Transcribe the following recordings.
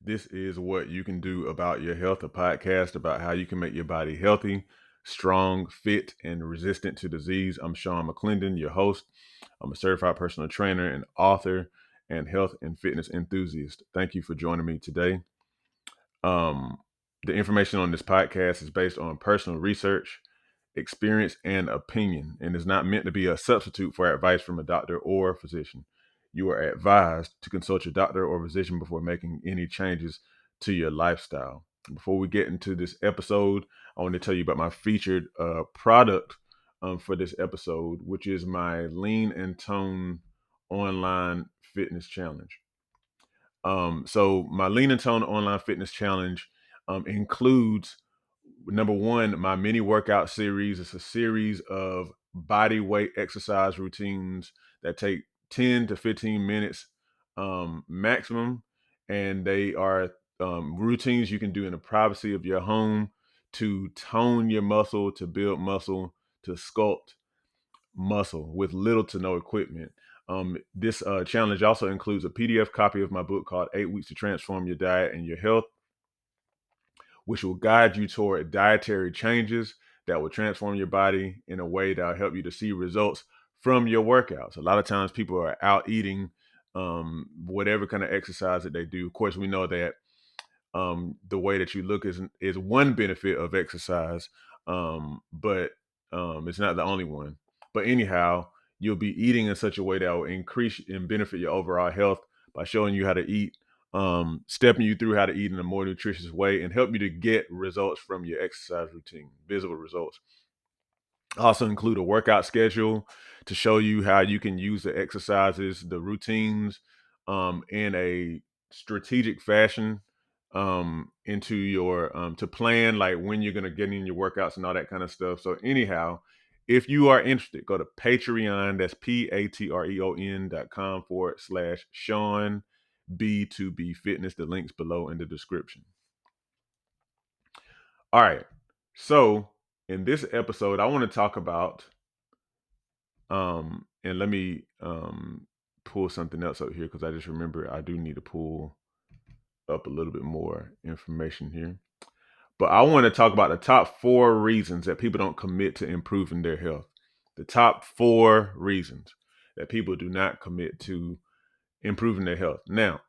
This is What You Can Do About Your Health, a podcast about how you can make your body healthy, strong, fit, and resistant to disease. I'm Sean McClendon, your host. I'm a certified personal trainer and author and health and fitness enthusiast. Thank you for joining me today. Um, the information on this podcast is based on personal research, experience, and opinion, and is not meant to be a substitute for advice from a doctor or physician. You are advised to consult your doctor or physician before making any changes to your lifestyle. Before we get into this episode, I want to tell you about my featured product for this episode, which is my Lean and Tone online fitness challenge. So my Lean and Tone online fitness challenge includes number one, my mini workout series. It's a series of body weight exercise routines that take 10 to 15 minutes maximum. And they are routines you can do in the privacy of your home to tone your muscle, to build muscle, to sculpt muscle with little to no equipment. This challenge also includes a PDF copy of my book called 8 Weeks to Transform Your Diet and Your Health, which will guide you toward dietary changes that will transform your body in a way that will help you to see results from your workouts. A lot of times people are out eating whatever kind of exercise that they do. Of course, we know that the way that you look is one benefit of exercise, but it's not the only one. But anyhow, you'll be eating in such a way that will increase and benefit your overall health by showing you how to eat, stepping you through how to eat in a more nutritious way, and help you to get results from your exercise routine, visible results. I also include a workout schedule to show you how you can use the exercises, the routines, in a strategic fashion into your to plan like when you're gonna get in your workouts and all that kind of stuff. So anyhow, if you are interested, go to Patreon. That's patreon.com/Sean B2B Fitness. The links below in the description. All right. So in this episode, I want to talk about and let me pull something else up here because I just remember I do need to pull up a little bit more information here. But I want to talk about the top 4 reasons that people don't commit to improving their health. The top 4 reasons that people do not commit to improving their health. Now,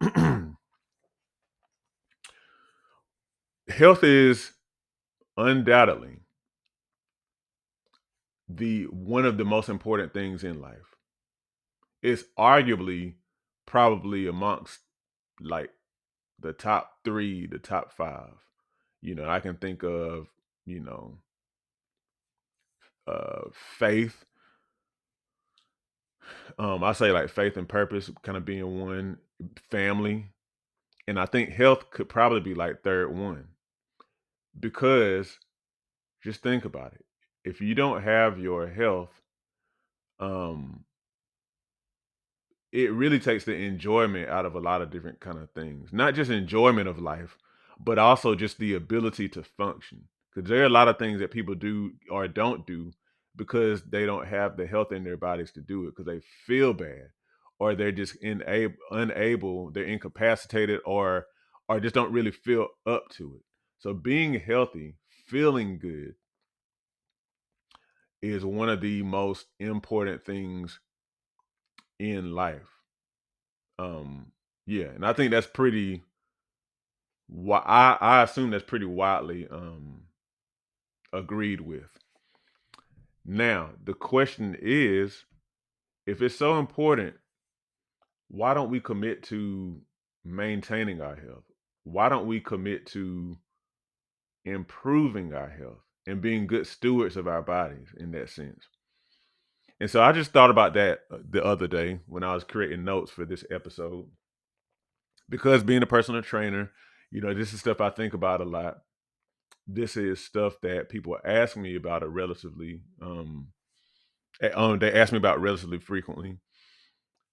health is undoubtedly the one of the most important things in life. It's arguably probably amongst like the top 3, the top 5. I can think of, you know, faith. I say like faith and purpose kind of being one, family, and I think health could probably be like third one because just think about it. If you don't have your health, um, it really takes the enjoyment out of a lot of different kind of things. Not just enjoyment of life, but also just the ability to function. Because there are a lot of things that people do or don't do because they don't have the health in their bodies to do it because they feel bad or they're just unable, they're incapacitated or just don't really feel up to it. So being healthy, feeling good is one of the most important things in life. Yeah, and I think that's pretty I assume that's pretty widely agreed with. Now, the question is, if it's so important, why don't we commit to maintaining our health? Why don't we commit to improving our health and being good stewards of our bodies in that sense? And so I just thought about that the other day when I was creating notes for this episode because being a personal trainer, this is stuff I think about a lot. This is stuff that people ask me about it relatively they ask me about relatively frequently.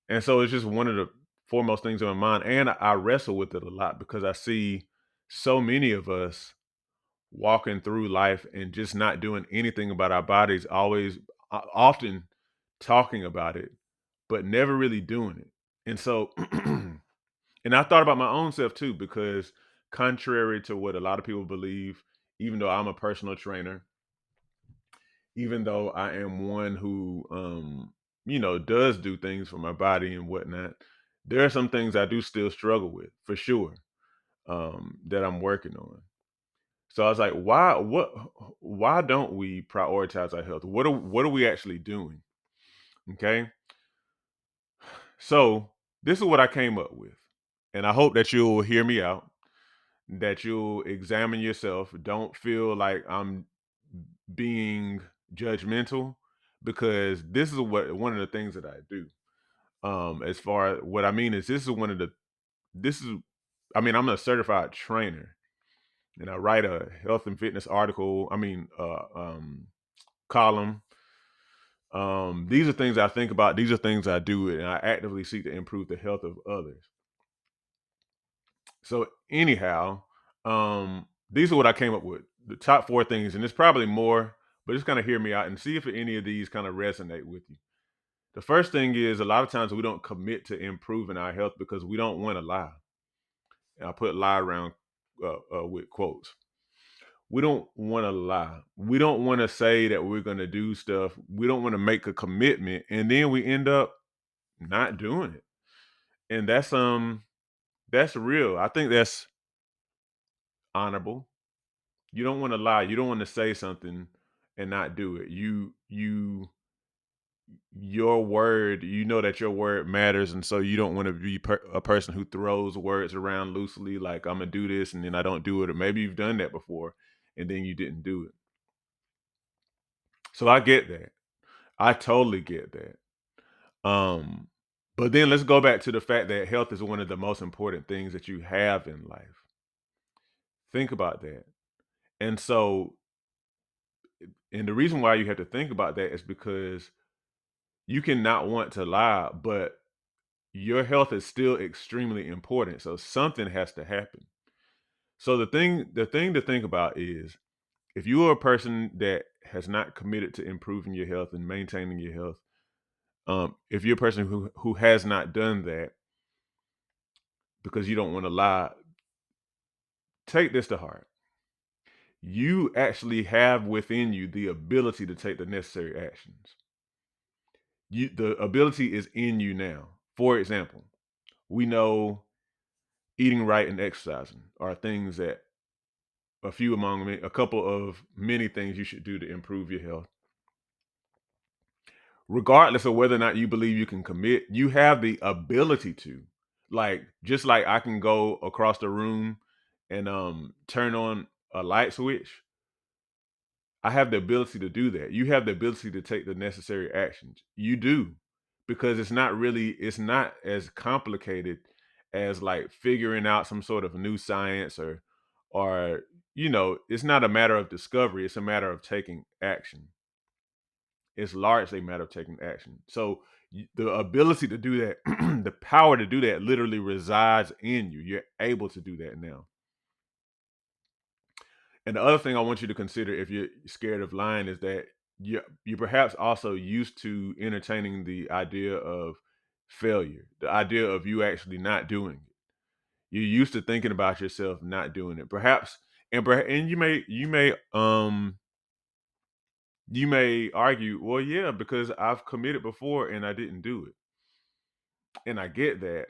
And so it's just one of the foremost things on my mind. And I wrestle with it a lot because I see so many of us walking through life and just not doing anything about our bodies, always often talking about it, but never really doing it. And so And I thought about my own self too, because contrary to what a lot of people believe, even though I'm a personal trainer, even though I am one who, does do things for my body and whatnot, there are some things I do still struggle with for sure, that I'm working on. So I was like, why don't we prioritize our health? What are we actually doing? Okay. So this is what I came up with. And I hope that you'll hear me out, that you'll examine yourself. Don't feel like I'm being judgmental, because this is what one of the things that I do. As far what I mean is, this is I'm a certified trainer, and I write a health and fitness article. Column. These are things I think about. These are things I do, and I actively seek to improve the health of others. So anyhow, these are what I came up with. The top four things, and there's probably more, but just kind of hear me out and see if any of these kind of resonate with you. The first thing is, a lot of times we don't commit to improving our health because we don't want to lie. And I put lie around with quotes. We don't want to lie. We don't want to say that we're going to do stuff. We don't want to make a commitment, and then we end up not doing it. And that's real. I think that's honorable. You don't want to lie. You don't want to say something and not do it. Your word, you know that your word matters, and so you don't want to be a person who throws words around loosely, like I'm gonna do this and then I don't do it, or maybe you've done that before and then you didn't do it. So I get that. I totally get that. Um, but then let's go back to the fact that health is one of the most important things that you have in life. Think about that. And so, and the reason why you have to think about that is because you cannot want to lie, but your health is still extremely important. So something has to happen. So the thing to think about is, if you are a person that has not committed to improving your health and maintaining your health, if you're a person who has not done that because you don't want to lie, take this to heart. You actually have within you the ability to take the necessary actions. The ability is in you now. For example, we know eating right and exercising are things that a couple of many things you should do to improve your health. Regardless of whether or not you believe you can commit, you have the ability to. Like, just like I can go across the room and turn on a light switch, I have the ability to do that. You have the ability to take the necessary actions. You do. Because it's not as complicated as like figuring out some sort of new science, or it's not a matter of discovery, it's a matter of taking action. It's largely a matter of taking action. So the ability to do that, the power to do that literally resides in you. You're able to do that now. And the other thing I want you to consider, if you're scared of lying, is that you perhaps also used to entertaining the idea of failure, the idea of you actually not doing it. You're used to thinking about yourself not doing it. Perhaps, and you may argue, well, yeah, because I've committed before and I didn't do it. And I get that.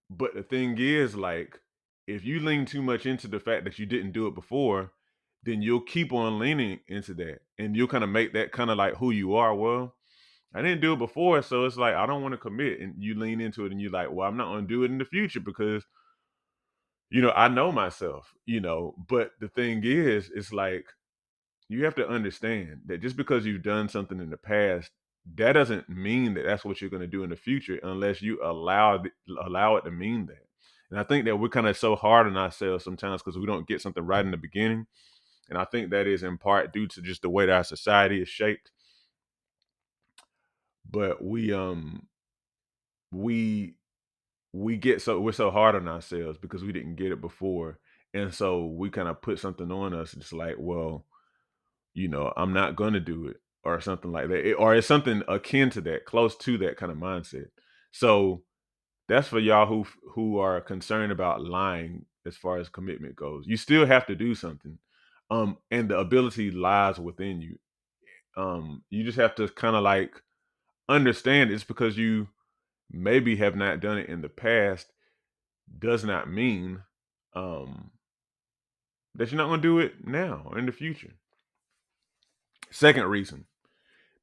But the thing is, like, if you lean too much into the fact that you didn't do it before, then you'll keep on leaning into that. And you'll kind of make that kind of like who you are. Well, I didn't do it before, so it's like I don't want to commit. And you lean into it and you're like, well, I'm not gonna do it in the future because I know myself, But the thing is, it's like you have to understand that just because you've done something in the past, that doesn't mean that that's what you're going to do in the future unless you allow it to mean that. And I think that we're kind of so hard on ourselves sometimes because we don't get something right in the beginning. And I think that is in part due to just the way that our society is shaped. But we we're so hard on ourselves because we didn't get it before. And so we kind of put something on us. It's like, well, I'm not going to do it, or something like that. Or it's something akin to that, close to that kind of mindset. So That's for y'all who are concerned about lying as far as commitment goes. You still have to do something. And the ability lies within you. You just have to kind of like understand it's because you maybe have not done it in the past does not mean um that you're not going to do it now or in the future. Second reason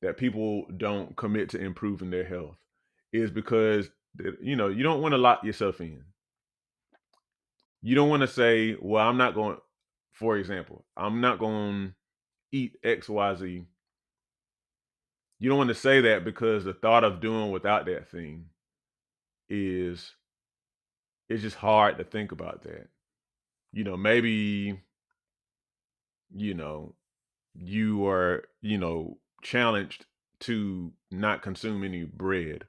that people don't commit to improving their health is because you don't want to lock yourself in. You don't want to say, well, I'm not going, for example, I'm not going to eat XYZ. You don't want to say that because the thought of doing without that thing is it's just hard to think about that. Maybe, you know, you are, challenged to not consume any bread.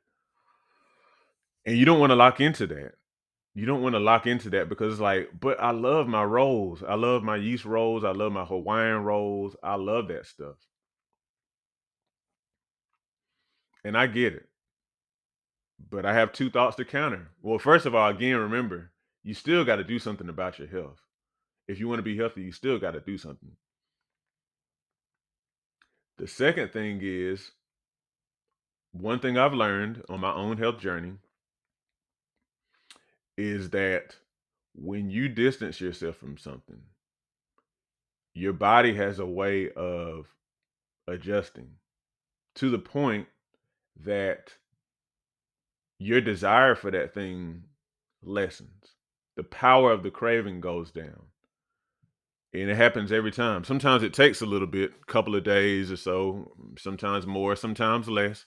And you don't want to lock into that. You don't want to lock into that because it's like, but I love my rolls. I love my yeast rolls. I love my Hawaiian rolls. I love that stuff. And I get it. But I have two thoughts to counter. Well, first of all, again, remember, you still got to do something about your health. If you want to be healthy, you still got to do something. The second thing is one thing I've learned on my own health journey is that when you distance yourself from something, your body has a way of adjusting to the point that your desire for that thing lessens. The power of the craving goes down. And it happens every time. Sometimes it takes a little bit, couple of days or so, sometimes more, sometimes less.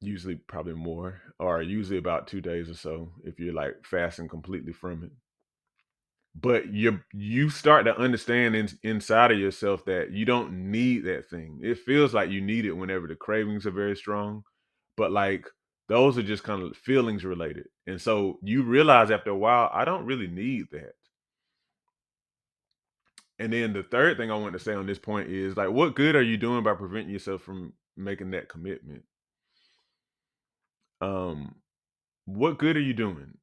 Usually probably more, or usually about 2 days or so if you're like fasting completely from it. But you start to understand inside of yourself that you don't need that thing. It feels like you need it whenever the cravings are very strong, but like those are just kind of feelings related. And so you realize after a while, I don't really need that. And then the third thing I want to say on this point is like, what good are you doing by preventing yourself from making that commitment? Um, what good are you doing?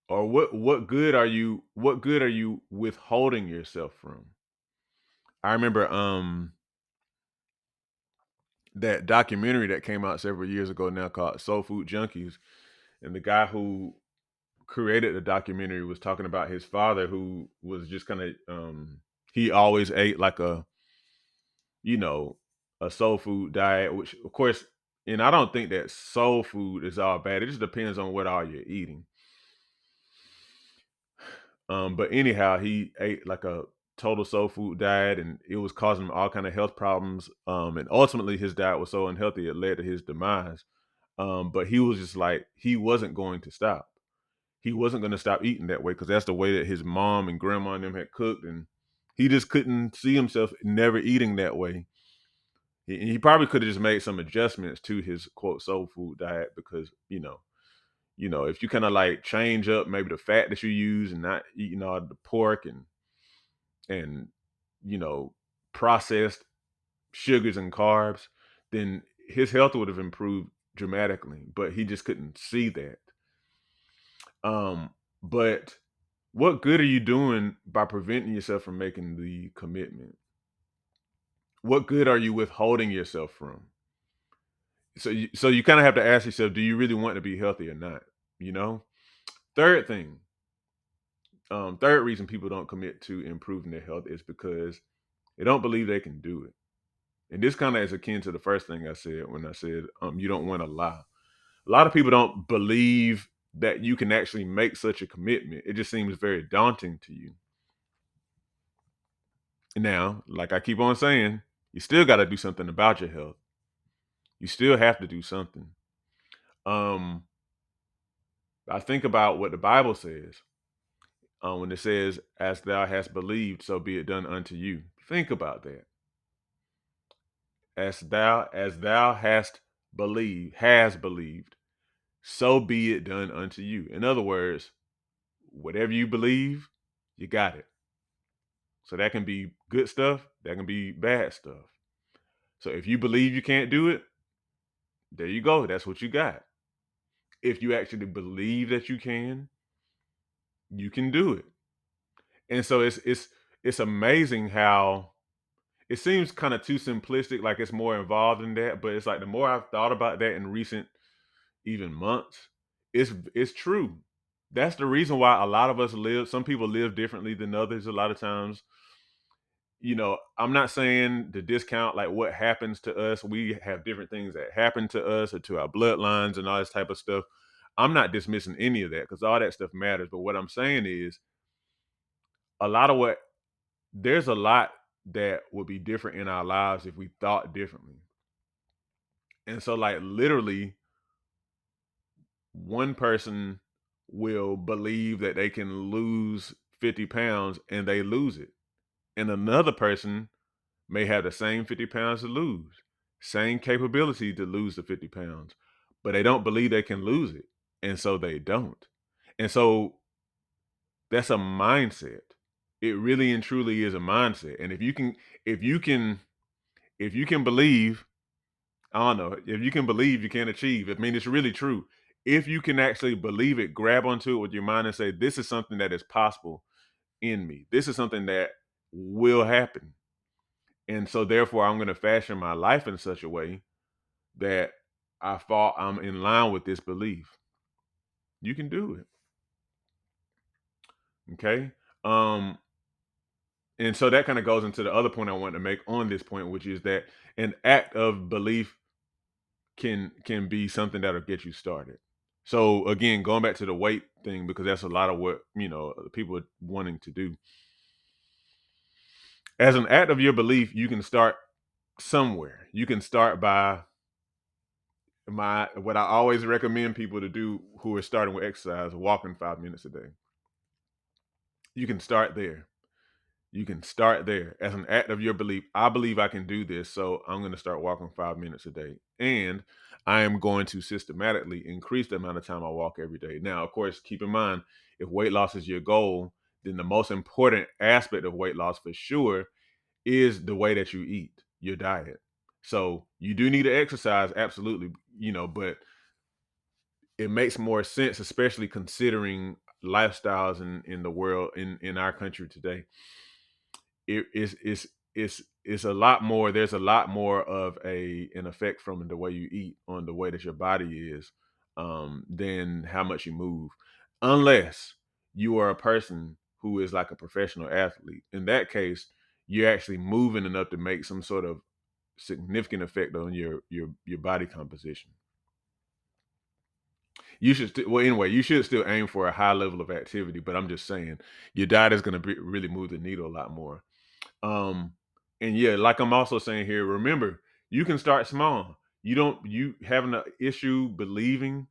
Or what good are you withholding yourself from? I remember that documentary that came out several years ago now called Soul Food Junkies. And the guy who created the documentary was talking about his father who was just kind of he always ate like you know, a soul food diet, which of course, and I don't think that soul food is all bad. It just depends on what all you're eating. But anyhow, he ate like a total soul food diet, and it was causing him all kind of health problems. And ultimately, his diet was so unhealthy it led to his demise. But he was just like he wasn't going to stop. He wasn't going to stop eating that way because that's the way that his mom and grandma and them had cooked, and he just couldn't see himself never eating that way. He probably could have just made some adjustments to his quote soul food diet because if you kind of like change up maybe the fat that you use and not eating all the pork and you know processed sugars and carbs, then his health would have improved dramatically. But he just couldn't see that. Um, but what good are you doing by preventing yourself from making the commitment? What good are you withholding yourself from? So you kind of have to ask yourself, do you really want to be healthy or not? You know. Third thing, third reason people don't commit to improving their health is because they don't believe they can do it. And this kind of is akin to the first thing I said when I said you don't want to lie. A lot of people don't believe that you can actually make such a commitment. It just seems very daunting to you. Now, like I keep on saying, you still got to do something about your health. You still have to do something. Um, I think about what the Bible says when it says, "As thou hast believed, so be it done unto you." Think about that. As thou has believed, so be it done unto you. In other words, whatever you believe, you got it. So that can be good stuff, that can be bad stuff. So if you believe you can't do it, there you go. That's what you got. if you actually believe that you can do it. And so it's amazing how it seems kind of too simplistic, like it's more involved than that. But it's like the more I've thought about that in recent even months, it's true. That's the reason why a lot of us live. Some people live differently than others. A lot of times, I'm not saying to discount like what happens to us. We have different things that happen to us or to our bloodlines and all this type of stuff. I'm not dismissing any of that because all that stuff matters. But what I'm saying is a lot of what there's a lot that would be different in our lives if we thought differently. And so, like, literally, one person will believe that they can lose 50 pounds and they lose it. And another person may have the same 50 pounds to lose, same capability to lose the 50 pounds, but they don't believe they can lose it. And so they don't. And so that's a mindset. It really and truly is a mindset. And if you can, if you can believe, I don't know, if you can believe, you can achieve. I mean, it's really true. If you can actually believe it, grab onto it with your mind and say, this is something that is possible in me. This is something that will happen. And so therefore I'm going to fashion my life in such a way that I'm in line with this belief. You can do it. Okay. Um, and so that kind of goes into the other point I want to make on this point, which is that an act of belief can be something that'll get you started. So again, going back to the weight thing, because that's a lot of what people are wanting to do. As an act of your belief, you can start somewhere. You can start by my what I always recommend people to do who are starting with exercise, walking 5 minutes a day. You can start there. You can start there as an act of your belief. I believe I can do this, so I'm going to start walking 5 minutes a day. And I am going to systematically increase the amount of time I walk every day. Now, of course, keep in mind, if weight loss is your goal, then the most important aspect of weight loss for sure is the way that you eat, your diet. So you do need to exercise, absolutely, but it makes more sense, especially considering lifestyles in the world in our country today. It's a lot more. There's a lot more of an effect from the way you eat on the way that your body is, than how much you move, unless you are a person who is like a professional athlete. In that case, you're actually moving enough to make some sort of significant effect on your body composition. You should well anyway. You should still aim for a high level of activity, but I'm just saying your diet is going to really move the needle a lot more. Um, and yeah, like I'm also saying here, remember you can start small. You having an issue believing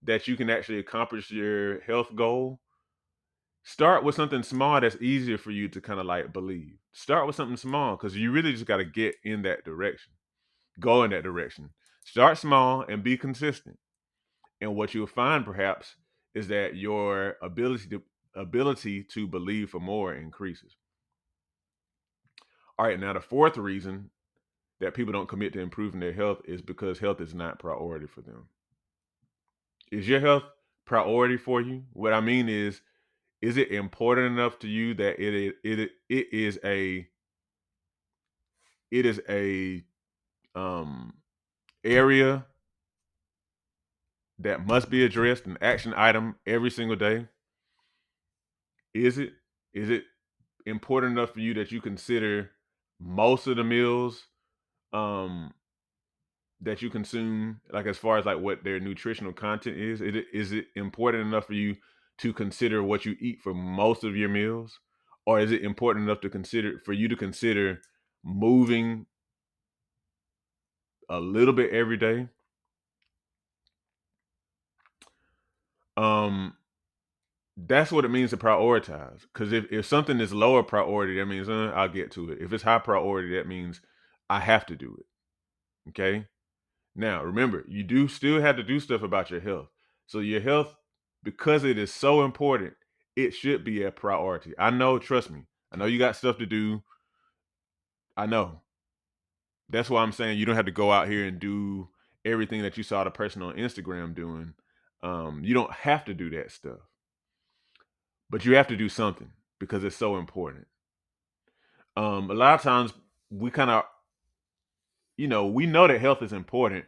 that you can actually accomplish your health goal. Start with something small that's easier for you to kind of like believe. Start with something small because you really just got to get in that direction, go in that direction. Start small and be consistent. And what you'll find perhaps is that your ability to believe for more increases. All right, now the fourth reason that people don't commit to improving their health is because health is not priority for them. Is your health priority for you? What I mean is it important enough to you that it is a um area that must be addressed, an action item every single day? Is it? Is it important enough for you that you consider most of the meals um that you consume, like as far as like what their nutritional content is? Is it important enough for you to consider what you eat for most of your meals? Or is it important enough to consider for you to consider moving a little bit every day? Um, that's what it means to prioritize. Because if something is lower priority, that means I'll get to it. If it's high priority, that means I have to do it. Okay. Now, remember, you do still have to do stuff about your health. So your health, because it is so important, it should be a priority. I know, trust me. I know you got stuff to do. I know. That's why I'm saying you don't have to go out here and do everything that you saw the person on Instagram doing. You don't have to do that stuff, but you have to do something because it's so important. A lot of times we kind of, we know that health is important,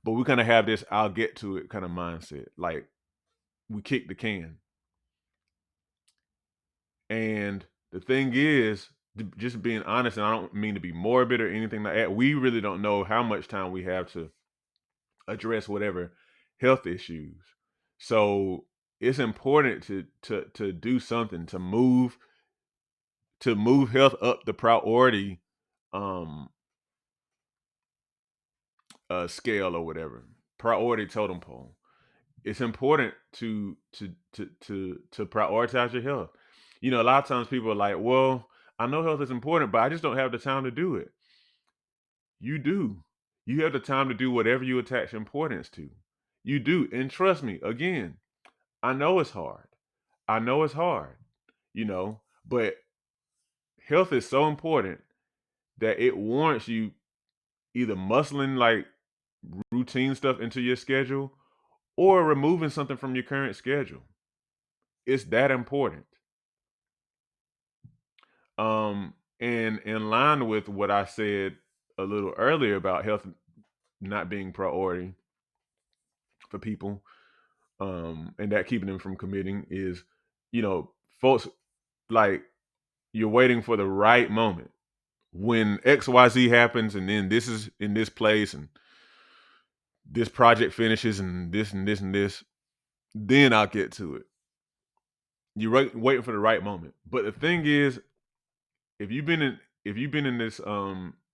but we kind of have this "I'll get to it" kind of mindset. Like we kick the can. And the thing is, just being honest, and I don't mean to be morbid or anything like that. We really don't know how much time we have to address whatever health issues. So it's important to do something to move health up the priority um scale or whatever, priority totem pole. It's important to prioritize your health. A lot of times people are like, well, I know health is important, but I just don't have the time to do it. You do. You have the time to do whatever you attach importance to. You do. And trust me, again, I know it's hard. I know it's hard, but health is so important that it warrants you either muscling like routine stuff into your schedule or removing something from your current schedule. It's that important. And in line with what I said a little earlier about health not being priority for people, and that keeping them from committing is, folks, like, you're waiting for the right moment when XYZ happens, and then this is in this place, and this project finishes, and this and this and this, then I'll get to it. You're waiting for the right moment. But the thing is, if you've been in if you've been in this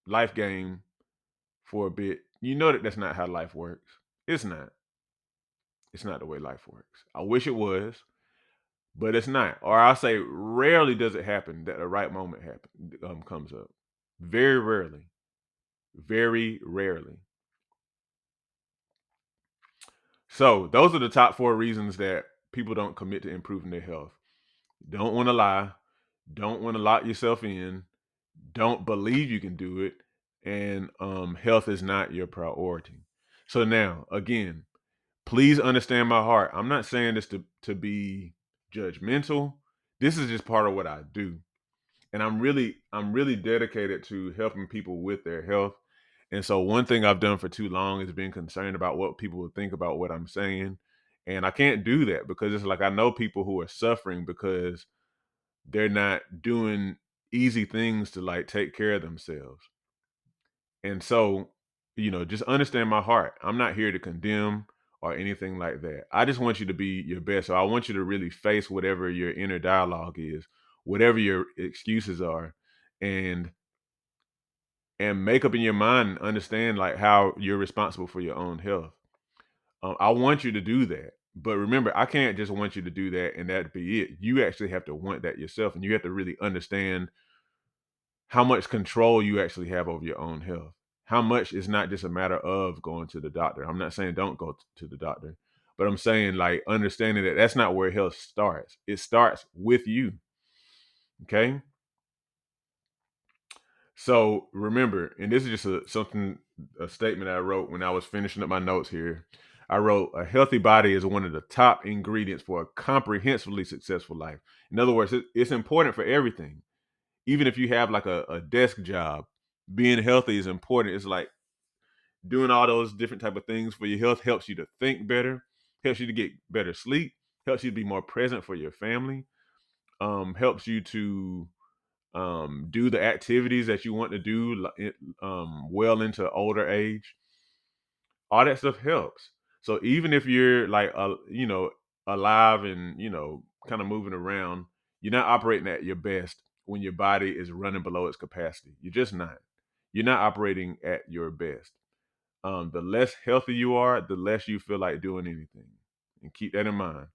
life game for a bit, you know that that's not how life works. It's not. It's not the way life works. I wish it was, but it's not. Or I'll say, rarely does it happen that the right moment comes up. Very rarely. Very rarely. So those are the top 4 reasons that people don't commit to improving their health. Don't want to lie. Don't want to lock yourself in. Don't believe you can do it. And health is not your priority. So now, again, please understand my heart. I'm not saying this to be judgmental. This is just part of what I do. And I'm really dedicated to helping people with their health. And so one thing I've done for too long is being concerned about what people will think about what I'm saying. And I can't do that because it's like I know people who are suffering because they're not doing easy things to like take care of themselves. And so, just understand my heart. I'm not here to condemn or anything like that. I just want you to be your best. So I want you to really face whatever your inner dialogue is, whatever your excuses are, and make up in your mind and understand like how you're responsible for your own health. I want you to do that. But remember, I can't just want you to do that and that be it. You actually have to want that yourself, and you have to really understand how much control you actually have over your own health. How much is not just a matter of going to the doctor. I'm not saying don't go to the doctor, but I'm saying like understanding that that's not where health starts. It starts with you. Okay. So remember, and this is just a statement I wrote when I was finishing up my notes here. I wrote, a healthy body is one of the top ingredients for a comprehensively successful life. In other words, it's important for everything. Even if you have like a desk job, being healthy is important. It's like doing all those different type of things for your health helps you to think better, helps you to get better sleep, helps you to be more present for your family, helps you to do the activities that you want to do well into older age. All that stuff helps. So even if you're like alive and kind of moving around, you're not operating at your best when your body is running below its capacity. You're just not. You're not operating at your best. The less healthy you are, the less you feel like doing anything. And keep that in mind.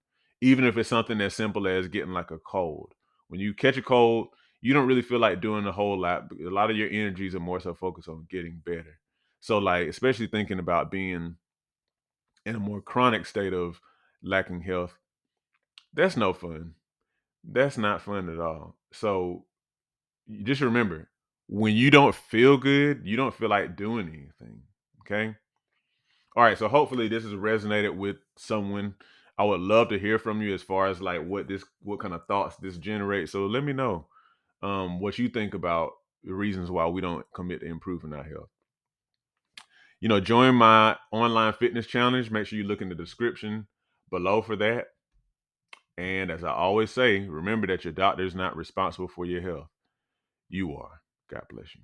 Even if it's something as simple as getting like a cold. When you catch a cold, you don't really feel like doing a whole lot. A lot of your energies are more so focused on getting better. So, like, especially thinking about being in a more chronic state of lacking health, that's no fun. That's not fun at all. So, just remember, when you don't feel good, you don't feel like doing anything. Okay. All right, so hopefully this has resonated with someone. I would love to hear from you as far as like what kind of thoughts this generates. So let me know what you think about the reasons why we don't commit to improving our health. Join my online fitness challenge. Make sure you look in the description below for that. And as I always say, remember that your doctor is not responsible for your health. You are. God bless you.